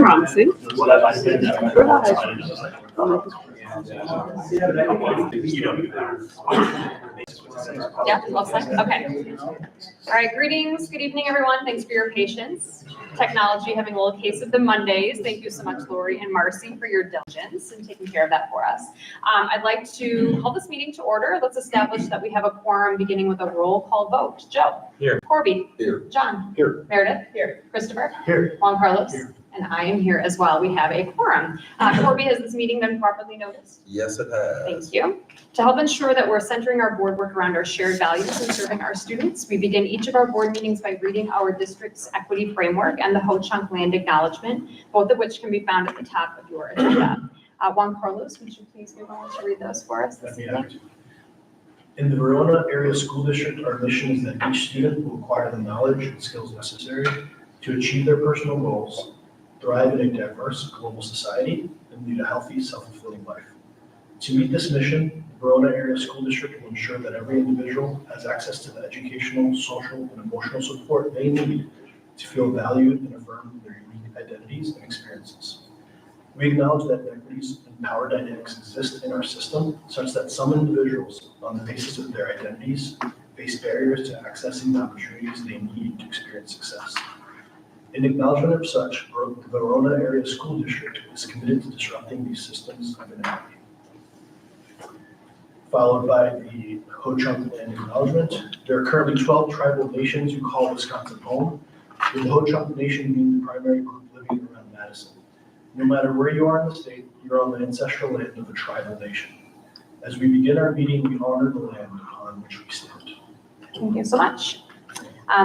promising. Yeah, well said. Okay. All right, greetings. Good evening, everyone. Thanks for your patience. Technology having a little case of the Mondays. Thank you so much, Lori and Marcy, for your diligence and taking care of that for us. I'd like to call this meeting to order. Let's establish that we have a quorum beginning with a roll call vote. Joe? Here. Corby? Here. John? Here. Meredith? Here. Christopher? Here. Juan Carlos? Here. And I am here as well. We have a quorum. Corby, has this meeting been properly noticed? Yes, it has. Thank you. To help ensure that we're centering our board work around our shared values and serving our students, we begin each of our board meetings by reading our district's equity framework and the Ho-Chunk land acknowledgement, both of which can be found at the top of your agenda. Juan Carlos, would you please be willing to read those for us this evening? In the Verona Area School District, our mission is that each student will acquire the knowledge and skills necessary to achieve their personal goals, thrive in a diverse global society, and lead a healthy, self-fulfilling life. To meet this mission, the Verona Area School District will ensure that every individual has access to the educational, social, and emotional support they need to feel valued and affirm their unique identities and experiences. We acknowledge that inequities and power dynamics exist in our system, such that some individuals, on the basis of their identities, face barriers to accessing the opportunities they need to experience success. In acknowledgement of such, the Verona Area School District is committed to disrupting these systems of inequity. Followed by the Ho-Chunk land acknowledgement. There are currently 12 tribal nations who call Wisconsin home, with the Ho-Chunk Nation being the primary group living around Madison. No matter where you are in the state, you're on the ancestral land of a tribal nation. As we begin our meeting, we honor the land upon which we stand. Thank you so much.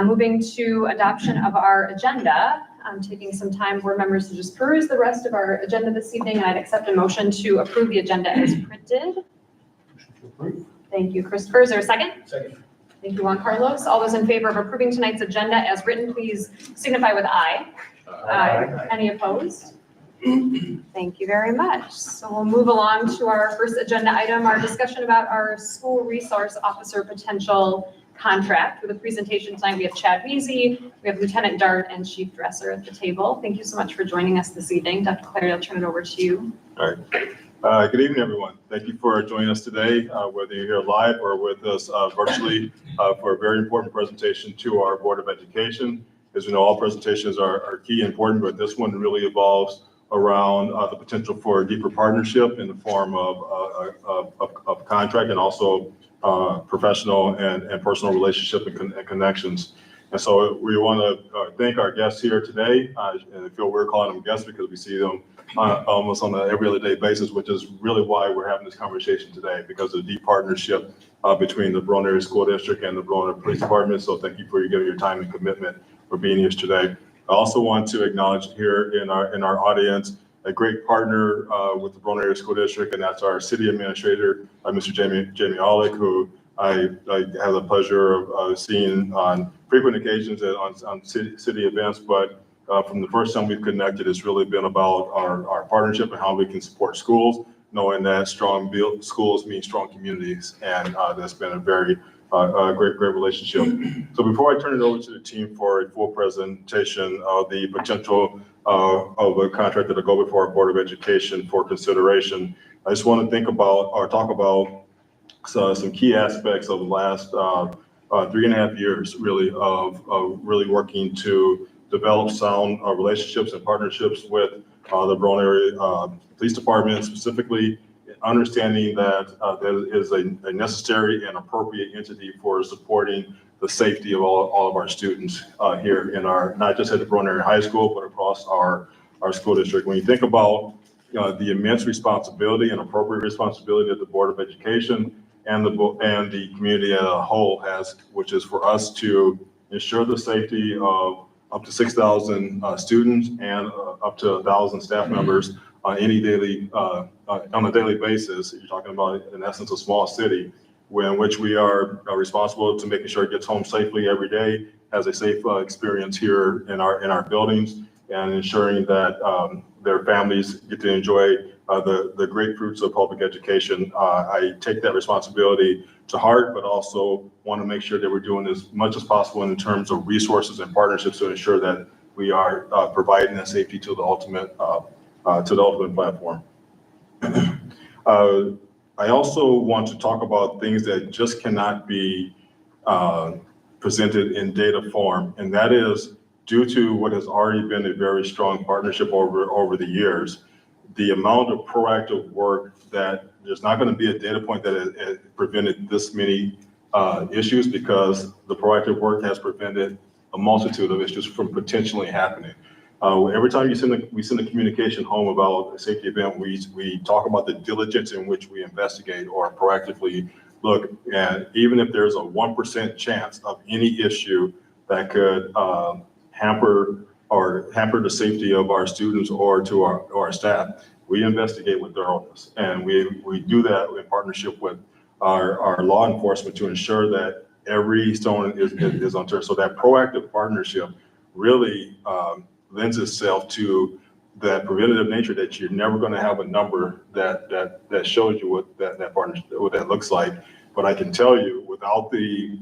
Moving to adoption of our agenda. I'm taking some time, board members, to just peruse the rest of our agenda this evening, and I'd accept a motion to approve the agenda as printed. Thank you, Christopher. Is there a second? Second. Thank you, Juan Carlos. All those in favor of approving tonight's agenda as written, please signify with aye. Aye. Any opposed? Thank you very much. So we'll move along to our first agenda item, our discussion about our school resource officer potential contract. With a presentation tonight, we have Chad Weezy, we have Lieutenant Dart, and Chief Dresser at the table. Thank you so much for joining us this evening. Dr. Clary, I'll turn it over to you. All right. Good evening, everyone. Thank you for joining us today, whether you're here live or with us virtually, for a very important presentation to our Board of Education. As we know, all presentations are key and important, but this one really evolves around the potential for a deeper partnership in the form of contract and also professional and personal relationship and connections. And so we want to thank our guests here today. And I feel we're calling them guests because we see them almost on an every other day basis, which is really why we're having this conversation today, because of the deep partnership between the Verona Area School District and the Verona Police Department. So thank you for giving your time and commitment for being here today. I also want to acknowledge here in our audience a great partner with the Verona Area School District, and that's our City Administrator, Mr. Jamie Olick, who I have the pleasure of seeing on frequent occasions on city events. But from the first time we've connected, it's really been about our partnership and how we can support schools, knowing that strong schools mean strong communities, and that's been a very great relationship. So before I turn it over to the team for a full presentation of the potential of a contract that'll go before our Board of Education for consideration, I just want to talk about some key aspects of the last 3.5 years, really, of really working to develop sound relationships and partnerships with the Verona Area Police Department, specifically understanding that there is a necessary and appropriate entity for supporting the safety of all of our students here in not just at the Verona Area High School, but across our school district. When you think about the immense responsibility and appropriate responsibility that the Board of Education and the community as a whole has, which is for us to ensure the safety of up to 6,000 students and up to 1,000 staff members on a daily basis. You're talking about, in essence, a small city in which we are responsible to making sure it gets home safely every day, has a safe experience here in our buildings, and ensuring that their families get to enjoy the great fruits of public education. I take that responsibility to heart, but also want to make sure that we're doing as much as possible in terms of resources and partnerships to ensure that we are providing that safety to the ultimate platform. I also want to talk about things that just cannot be presented in data form, and that is due to what has already been a very strong partnership over the years, the amount of proactive work that there's not going to be a data point that has prevented this many issues, because the proactive work has prevented a multitude of issues from potentially happening. Every time we send a communication home about a safety event, we talk about the diligence in which we investigate or proactively look, and even if there's a 1% chance of any issue that could hamper the safety of our students or to our staff, we investigate with thoroughness, and we do that in partnership with our law enforcement to ensure that every stone is unturned. So that proactive partnership really lends itself to that preventative nature, that you're never going to have a number that shows you what that partnership, what that looks like. But I can tell you, without the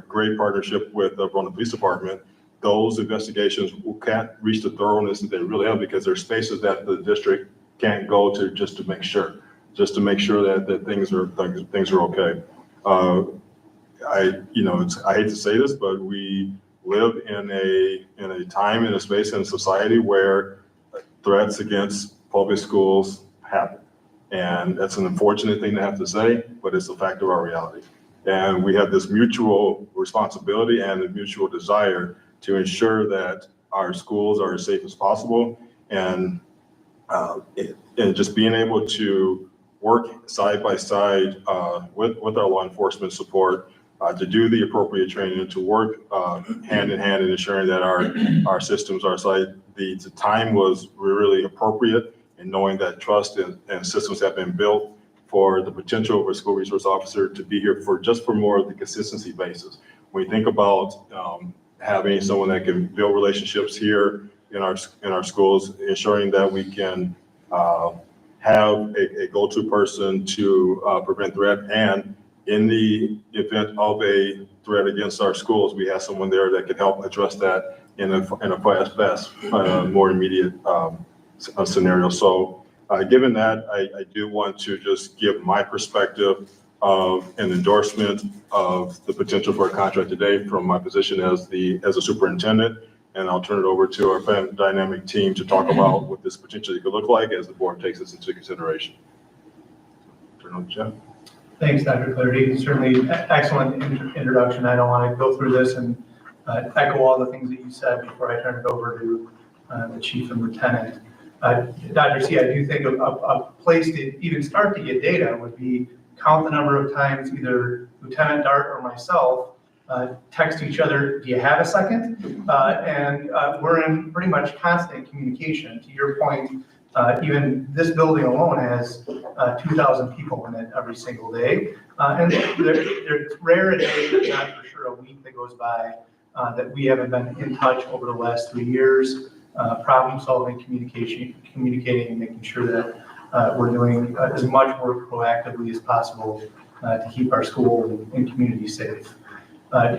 great partnership with the Verona Police Department, those investigations can't reach the thoroughness that they really have, because there's spaces that the district can't go to just to make sure that things are okay. I hate to say this, but we live in a time, in a space, in a society where threats against public schools happen. And that's an unfortunate thing to have to say, but it's a fact of our reality. And we have this mutual responsibility and a mutual desire to ensure that our schools are as safe as possible. And just being able to work side by side with our law enforcement support, to do the appropriate training, and to work hand in hand in ensuring that our systems are safe. The time was really appropriate in knowing that trust and systems have been built for the potential of a school resource officer to be here for more of the consistency basis. When you think about having someone that can build relationships here in our schools, ensuring that we can have a go-to person to prevent threat, and in the event of a threat against our schools, we have someone there that can help address that in a fast, more immediate scenario. So given that, I do want to just give my perspective of an endorsement of the potential for a contract today from my position as a superintendent, and I'll turn it over to our dynamic team to talk about what this potentially could look like as the board takes this into consideration. Turn on to Jeff. Thanks, Dr. Clarity. Certainly excellent introduction. I don't want to go through this and echo all the things that you said before I turn it over to the chief and lieutenant. Dr. C, I do think a place to even start to get data would be count the number of times either Lieutenant Dart or myself text each other, do you have a second? And we're in pretty much constant communication. To your point, even this building alone has 2,000 people in it every single day. And there's rare a day, but not for sure a week that goes by that we haven't been in touch over the last 3 years. Problem solving, communicating, and making sure that we're doing as much work proactively as possible to keep our school and community safe.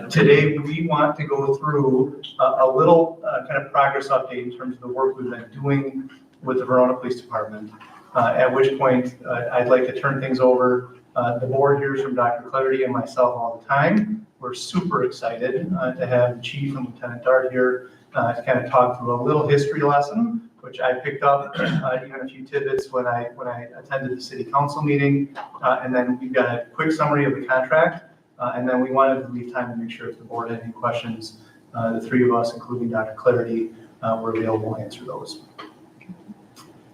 Today, we want to go through a little kind of progress update in terms of the work we've been doing with the Verona Police Department, at which point I'd like to turn things over. The board hears from Dr. Clarity and myself all the time. We're super excited to have the chief and Lieutenant Dart here to kind of talk through a little history lesson, which I picked up even a few tidbits when I attended the city council meeting. And then we've got a quick summary of the contract. And then we wanted to leave time to make sure if the board had any questions, the three of us, including Dr. Clarity, were available to answer those.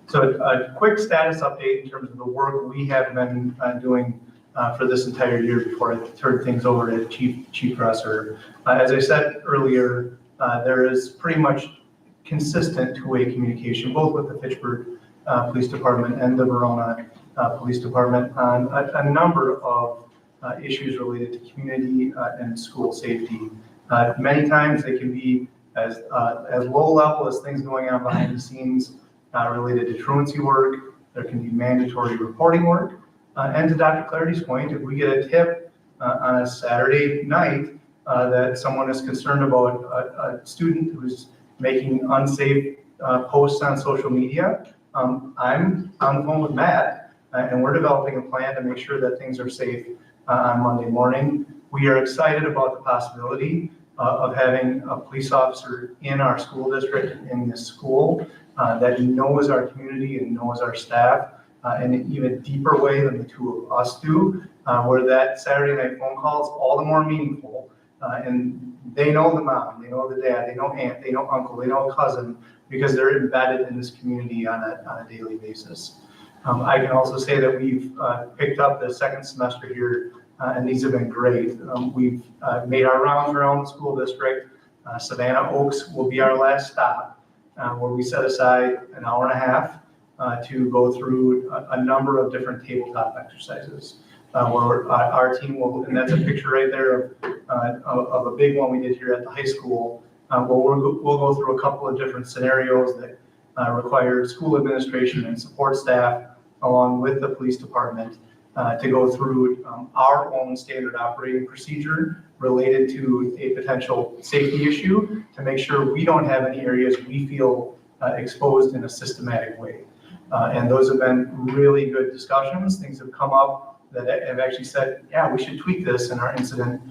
So a quick status update in terms of the work we have been doing for this entire year before I turn things over to Chief Dresser. As I said earlier, there is pretty much consistent two-way communication, both with the Fitchburg Police Department and the Verona Police Department on a number of issues related to community and school safety. Many times they can be as low level as things going on behind the scenes related to truancy work. There can be mandatory reporting work. And to Dr. Clarity's point, if we get a tip on a Saturday night that someone is concerned about a student who's making unsafe posts on social media. I'm on the phone with Matt, and we're developing a plan to make sure that things are safe on Monday morning. We are excited about the possibility of having a police officer in our school district, in this school, that knows our community and knows our staff in an even deeper way than the two of us do, where that Saturday night phone call is all the more meaningful. And they know the mom, they know the dad, they know aunt, they know uncle, they know cousin, because they're embedded in this community on a daily basis. I can also say that we've picked up the second semester here, and these have been great. We've made our rounds around the school district. Savannah Oaks will be our last stop, where we set aside an hour and a half to go through a number of different tabletop exercises. Where our team will, and that's a picture right there of a big one we did here at the high school. We'll go through a couple of different scenarios that require school administration and support staff, along with the police department, to go through our own standard operating procedure related to a potential safety issue, to make sure we don't have any areas we feel exposed in a systematic way. And those have been really good discussions. Things have come up that have actually said, yeah, we should tweak this in our incident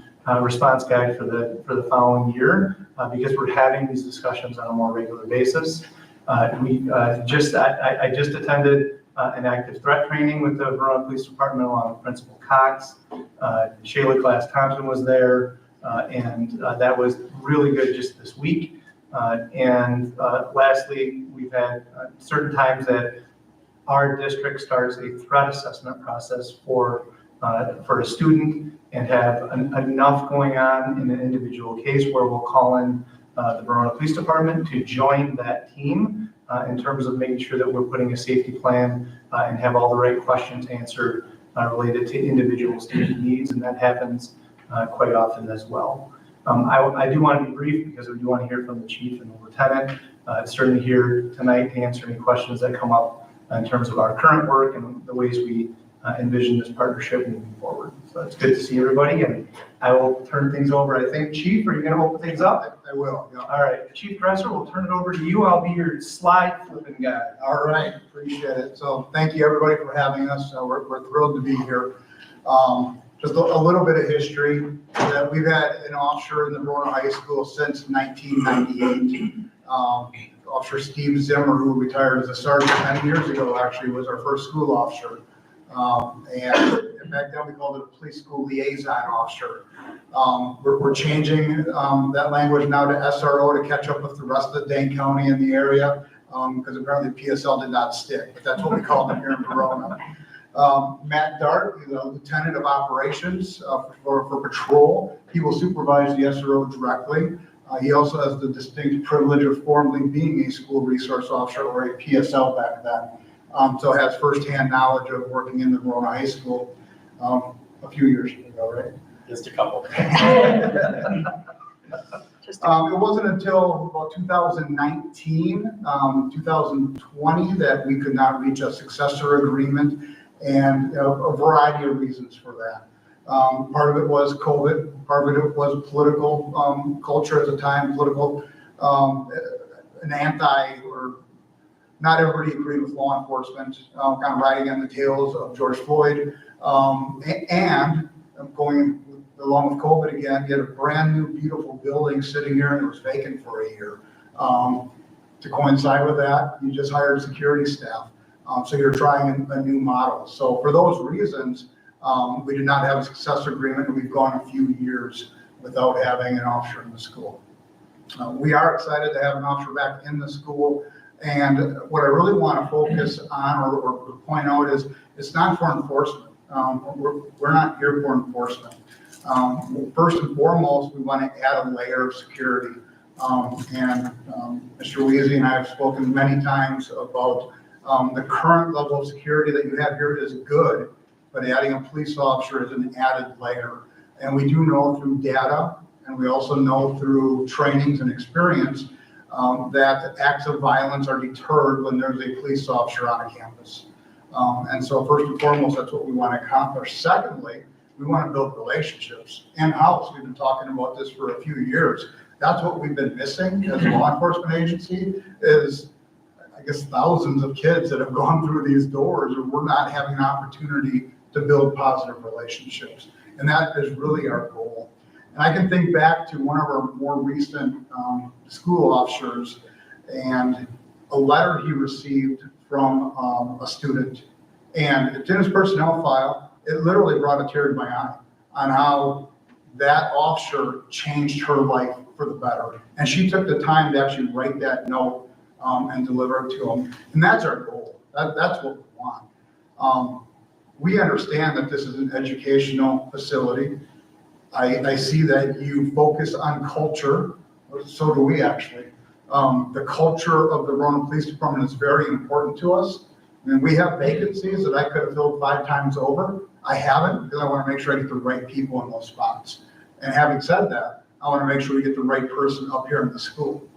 response guide for the following year, because we're having these discussions on a more regular basis. I just attended an active threat training with the Verona Police Department along with Principal Cox. Shayla Glass Thompson was there, and that was really good just this week. And lastly, we've had certain times that our district starts a threat assessment process for a student, and have enough going on in an individual case where we'll call in the Verona Police Department to join that team in terms of making sure that we're putting a safety plan and have all the right questions answered related to individual student needs, and that happens quite often as well. I do want to be brief because we do want to hear from the chief and the lieutenant. Certainly here tonight to answer any questions that come up in terms of our current work and the ways we envision this partnership moving forward. So it's good to see everybody, and I will turn things over. I think, Chief, are you going to open things up? I will. Yeah. All right, Chief Dresser, we'll turn it over to you. I'll be your slide flipping guy. All right, appreciate it. So thank you everybody for having us. We're thrilled to be here. Just a little bit of history. We've had an officer in the Verona High School since 1998. Officer Steve Zimmer, who retired as a sergeant 10 years ago, actually was our first school officer. And back then we called it a police school liaison officer. We're changing that language now to SRO to catch up with the rest of the Dane County in the area, because apparently PSL did not stick, but that's what we call them here in Verona. Matt Dart is a lieutenant of operations for patrol. He will supervise the SRO directly. He also has the distinct privilege of formerly being a school resource officer, or a PSL back then. So has firsthand knowledge of working in the Verona High School a few years ago, right? Just a couple. It wasn't until about 2019, 2020 that we could not reach a successor agreement, and a variety of reasons for that. Part of it was COVID, part of it was political culture at the time, an anti, or not everybody agreed with law enforcement, kind of riding on the tails of George Floyd, and going along with COVID again, you had a brand new beautiful building sitting here and it was vacant for a year. To coincide with that, you just hired security staff. So you're trying a new model. So for those reasons, we did not have a successor agreement, and we've gone a few years without having an officer in the school. We are excited to have an officer back in the school, and what I really want to focus on or point out is it's not for enforcement. We're not here for enforcement. First and foremost, we want to add a layer of security. Mr. Weezy and I have spoken many times about the current level of security that you have here is good, but adding a police officer is an added layer. And we do know through data, and we also know through trainings and experience, that acts of violence are deterred when there's a police officer on a campus. And so first and foremost, that's what we want to accomplish. Secondly, we want to build relationships in-house. We've been talking about this for a few years. That's what we've been missing as a law enforcement agency is, I guess, thousands of kids that have gone through these doors and we're not having an opportunity to build positive relationships. And that is really our goal. And I can think back to one of our more recent school officers and a letter he received from a student. And it's in his personnel file. It literally brought a tear to my eye on how that officer changed her life for the better. And she took the time to actually write that note and deliver it to him. And that's our goal. That's what we want. We understand that this is an educational facility. I see that you focus on culture. So do we actually. The culture of the Verona Police Department is very important to us. I mean, we have vacancies that I could have filled 5 times over. I haven't because I want to make sure I get the right people in those spots. And having said that, I want to make sure we get the right person up here in the school.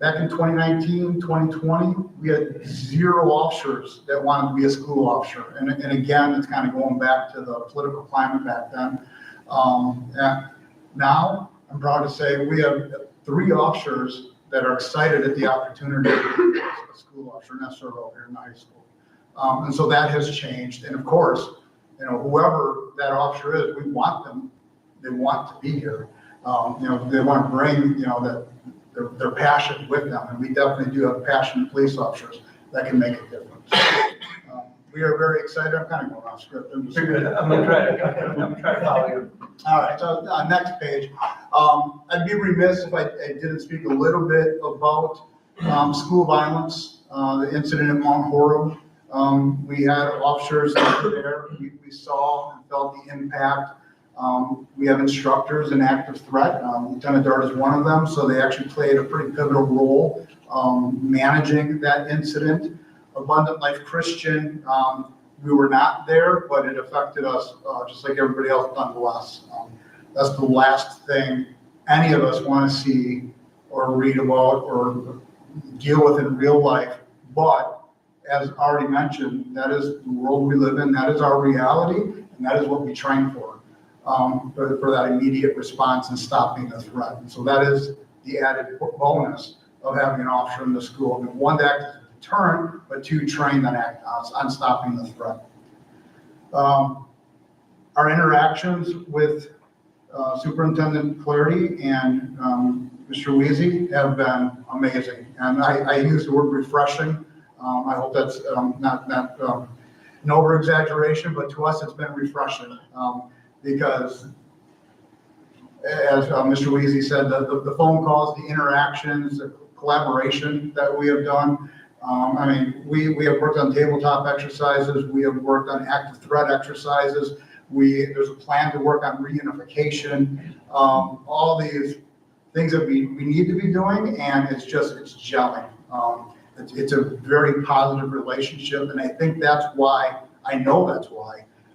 Back in 2019, 2020, we had 0 officers that wanted to be a school officer. And again, it's kind of going back to the political climate back then. And now, I'm proud to say we have 3 officers that are excited at the opportunity to be a school officer, and that's sort of here in the high school. And so that has changed. And of course, you know, whoever that officer is, we want them, they want to be here. You know, they want to bring, you know, that their passion with them. And we definitely do have passionate police officers that can make a difference. We are very excited. I'm kind of going off script. I'm gonna try to follow you. All right, so next page. I'd be remiss if I didn't speak a little bit about school violence, the incident at Mount Horeb. We had officers that were there. We saw and felt the impact. We have instructors in active threat. Lieutenant Dart is one of them, so they actually played a pretty pivotal role managing that incident. Abundant Life Christian, we were not there, but it affected us just like everybody else nonetheless. That's the last thing any of us want to see or read about or deal with in real life. But as already mentioned, that is the world we live in, that is our reality, and that is what we train for that immediate response and stopping the threat. And so that is the added bonus of having an officer in the school. And one, to act as a deterrent, but 2, train on stopping the threat. Our interactions with Superintendent Clarity and Mr. Weezy have been amazing. And I use the word refreshing. I hope that's not an over-exaggeration, but to us it's been refreshing because, as Mr. Weezy said, the phone calls, the interactions, the collaboration that we have done. I mean, we have worked on tabletop exercises. We have worked on active threat exercises. There's a plan to work on reunification. All these things that we need to be doing, and it's gelling. It's a very positive relationship, and I think that's why,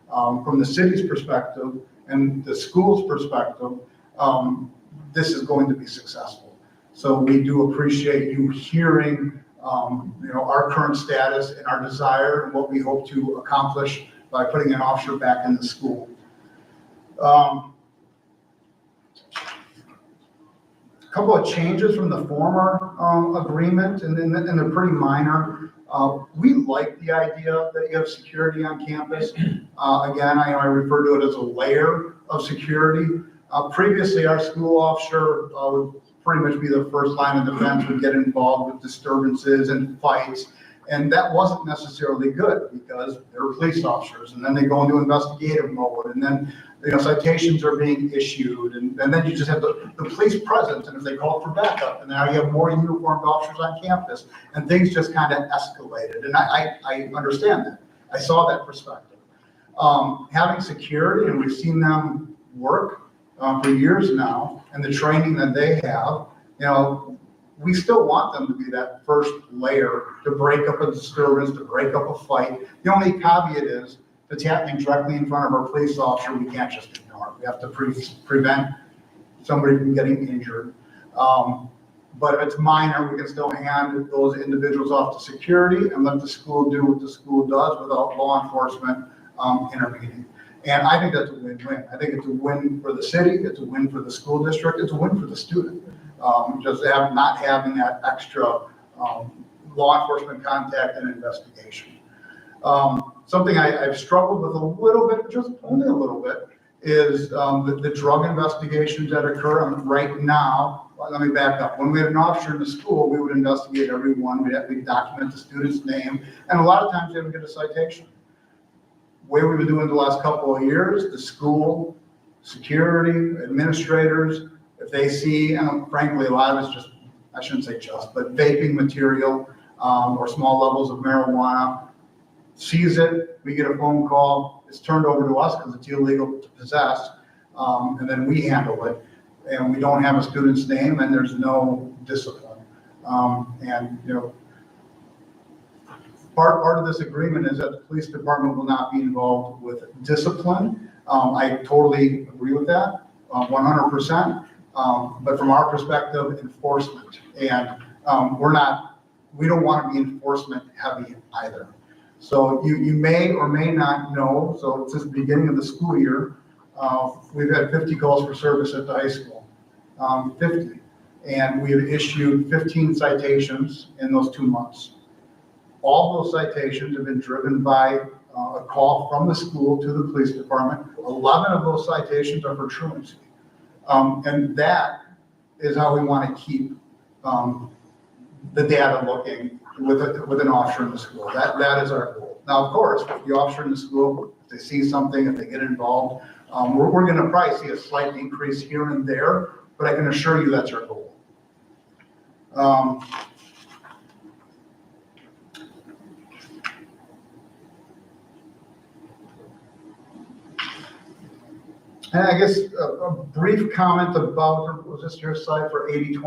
from the city's perspective and the school's perspective, this is going to be successful. So we do appreciate you hearing our current status and our desire and what we hope to accomplish by putting an officer back in the school. A couple of changes from the former agreement, and they're pretty minor. We like the idea that you have security on campus. Again, I refer to it as a layer of security. Previously, our school officer would pretty much be the first line of defense, would get involved with disturbances and fights. And that wasn't necessarily good because they were police officers, and then they go into investigative mode, and then citations are being issued, and then you just have the police presence, and if they call for backup, and now you have more uniformed officers on campus, and things just kind of escalated. And I understand that. I saw that perspective. Having security, and we've seen them work for years now, and the training that they have, we still want them to be that first layer to break up a disturbance, to break up a fight. The only caveat is, if it's happening directly in front of our police officer, we can't just ignore it. We have to prevent somebody from getting injured. But if it's minor, we can still hand those individuals off to security and let the school do what the school does without law enforcement intervening. And I think that's a win-win. I think it's a win for the city, it's a win for the school district, it's a win for the student. Just not having that extra law enforcement contact and investigation. Something I've struggled with a little bit, just only a little bit, is the drug investigations that occur. Right now, let me back up. When we had an officer in the school, we would investigate everyone. We'd document the student's name, and a lot of times they would get a citation. The way we've been doing the last couple of years, the school, security, administrators, if they see, and frankly, a lot of it's just, I shouldn't say just, but vaping material or small levels of marijuana, sees it, we get a phone call, it's turned over to us because it's illegal to possess, and then we handle it. And we don't have a student's name and there's no discipline. And you know, part of this agreement is that the police department will not be involved with discipline. I totally agree with that, 100%. But from our perspective, enforcement. And we don't want to be enforcement heavy either. So you may or may not know, so since the beginning of the school year, we've had 50 calls for service at the high school, 50. And we have issued 15 citations in those 2 months. All those citations have been driven by a call from the school to the police department. 11 of those citations are for truancy. And that is how we want to keep the data looking with an officer in the school. That is our goal. Now, of course, with the officer in the school, if they see something, if they get involved, we're going to probably see a slight increase here and there, but I can assure you that's our goal. And I guess a brief comment about, was this your slide for 80-20?